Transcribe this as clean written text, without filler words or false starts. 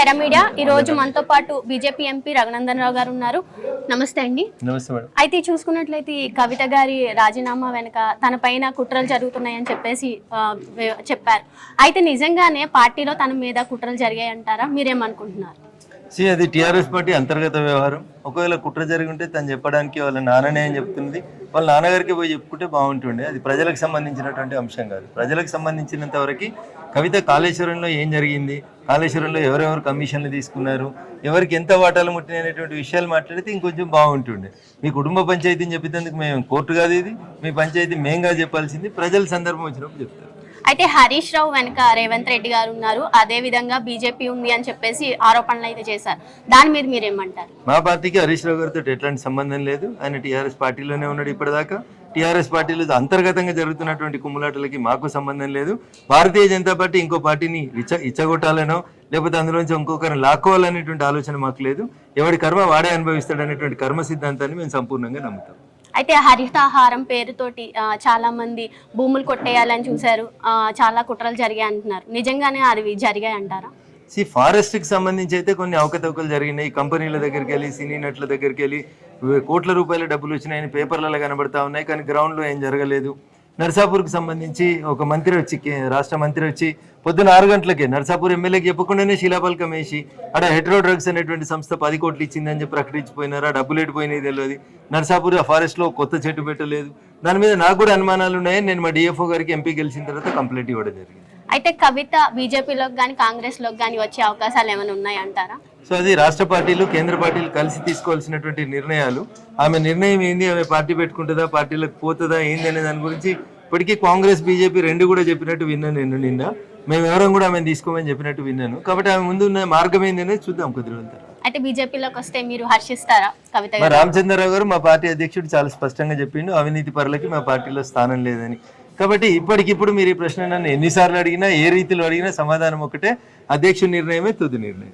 Tera media ఈ రోజు మనతో పాటు బీజేపీ ఎంపీ రఘునందన్ రావు గారు ఉన్నారు. నమస్తే అండి. నమస్తే మేడం. అయితే చూసుకున్నట్లయితే ఈ కవిత గారి రాజీనామా వెనక తన పైన కుట్రలు జరుగుతున్నాయని చెప్పేసి చెప్పారు. అయితే నిజంగానే పార్టీలో తన మీద కుట్రలు జరిగాయి అంటారా? మీరేమనుకుంటున్నారు? అది టీఆర్ఎస్ పార్టీ అంతర్గత వ్యవహారం. ఒకవేళ కుట్ర జరిగి ఉంటే తను చెప్పడానికి వాళ్ళ నాన్ననే అని చెప్తుంది. వాళ్ళ నాన్నగారికి పోయి చెప్పుకుంటే బాగుంటుండే. అది ప్రజలకు సంబంధించినటువంటి అంశం కాదు. ప్రజలకు సంబంధించినంత వరకు కవిత కాళేశ్వరంలో ఏం జరిగింది, కాళేశ్వరంలో ఎవరెవరు కమిషన్లు తీసుకున్నారు, ఎవరికి ఎంత వాటాలు ముట్టినాయి అనేటువంటి విషయాలు మాట్లాడితే ఇంకొంచెం బాగుంటుండే. మీ కుటుంబ పంచాయతీని చెప్పేందుకు మేము కోర్టు కాదు, ఇది మీ పంచాయతీ మేంగా చెప్పాల్సింది. ప్రజల సందర్భం వచ్చినప్పుడు చెప్తారు. అయితే హరీష్ రావు వెనక రేవంత్ రెడ్డి గారు ఉన్నారు, అదే విధంగా బీజేపీ ఉంది అని చెప్పేసి ఆరోపణలు అయితే చేశారు. దాని మీద మీరేమంటారు? మా పార్టీకి హరీష్ రావు గారితో ఎట్లాంటి సంబంధం లేదు. ఆయన టీఆర్ఎస్ పార్టీలోనే ఉన్నాడు ఇప్పటిదాకా. టీఆర్ఎస్ పార్టీలో అంతర్గతంగా జరుగుతున్నటువంటి కుమ్ములాటలకి మాకు సంబంధం లేదు. భారతీయ జనతా పార్టీ ఇంకో పార్టీని ఇచ్చగొట్టాలనో లేకపోతే అందులోంచి ఇంకొకరిని లాక్కోవాలనేటువంటి ఆలోచన మాకు లేదు. ఎవడి కర్మ వాడే అనుభవిస్తాడనేటువంటి కర్మ సిద్ధాంతాన్ని మేము సంపూర్ణంగా నమ్ముతాం. అయితే హరితాహారం పేరుతోటి చాలా మంది భూములు కొట్టేయాలని చూశారు, చాలా కుట్రలు జరిగాయి అంటున్నారు. నిజంగానే అది జరిగాయి అంటారా? ఫారెస్ట్కి సంబంధించి అయితే కొన్ని అవకతవకలు జరిగినాయి. కంపెనీల దగ్గరికి వెళ్ళి, సినీ నటుల దగ్గరికి వెళ్ళి కోట్ల రూపాయల డబ్బులు వచ్చినాయని పేపర్లలో కనబడతా ఉన్నాయి, కానీ గ్రౌండ్లో ఏం జరగలేదు. నర్సాపూర్కి సంబంధించి ఒక మంత్రి వచ్చి, రాష్ట్ర మంత్రి వచ్చి పొద్దున 6 గంటలకే నర్సాపూర్ ఎమ్మెల్యేకి చెప్పకుండానే శిలాపలకం వేసి అక్కడ హెట్రో డ్రగ్స్ అనేటువంటి సంస్థ 10 కోట్లు ఇచ్చిందని చెప్పి ప్రకటించిపోయినారా, డబ్బులు ఎడిపోయినాయి తెలియదు. నర్సాపూర్ ఆ ఫారెస్ట్లో కొత్త చెట్టు పెట్టలేదు. దాని మీద నాకు కూడా అనుమానాలు ఉన్నాయని నేను మా డిఎఫ్ఓ గారికి ఎంపీ గెలిచిన తర్వాత కంప్లైంట్ ఇవ్వడం జరిగింది. అయితే కవిత బీజేపీలోకి కానీ కాంగ్రెస్ లోకి కానీ వచ్చే అవకాశాలు ఏమైనా ఉన్నాయంటారా? అది రాష్ట్ర పార్టీలు కేంద్ర పార్టీలు కలిసి తీసుకోవాల్సినటువంటి నిర్ణయాలు. ఆమె నిర్ణయం ఏంది, ఆమె పార్టీ పెట్టుకుంటుందా, పార్టీలకు పోతుందా, ఏంది అనే దాని గురించి ఇప్పటికీ కాంగ్రెస్ బీజేపీ రెండు కూడా చెప్పినట్టు విన్నాను. నేను నిన్న మేము ఎవరం కూడా ఆమె తీసుకోమని చెప్పినట్టు విన్నాను. కాబట్టి ఆమె ముందు ఉన్న మార్గం ఏంది అనేది చూద్దాం కొద్ది రోజుల తర్వాత. అయితే బీజేపీలోకి వస్తే మీరు హర్షిస్తారా? కవిత రామచంద్రరావు గారు మా పార్టీ అధ్యక్షుడు చాలా స్పష్టంగా చెప్పిండు, అవినీతి పరులకి మా పార్టీలో స్థానం లేదని. కాబట్టి ఇప్పటికిప్పుడు మీరు ఈ ప్రశ్న నన్ను ఎన్నిసార్లు అడిగినా, ఏ రీతిలో అడిగినా సమాధానం ఒకటే, అధ్యక్షుడి నిర్ణయమే తుది నిర్ణయం.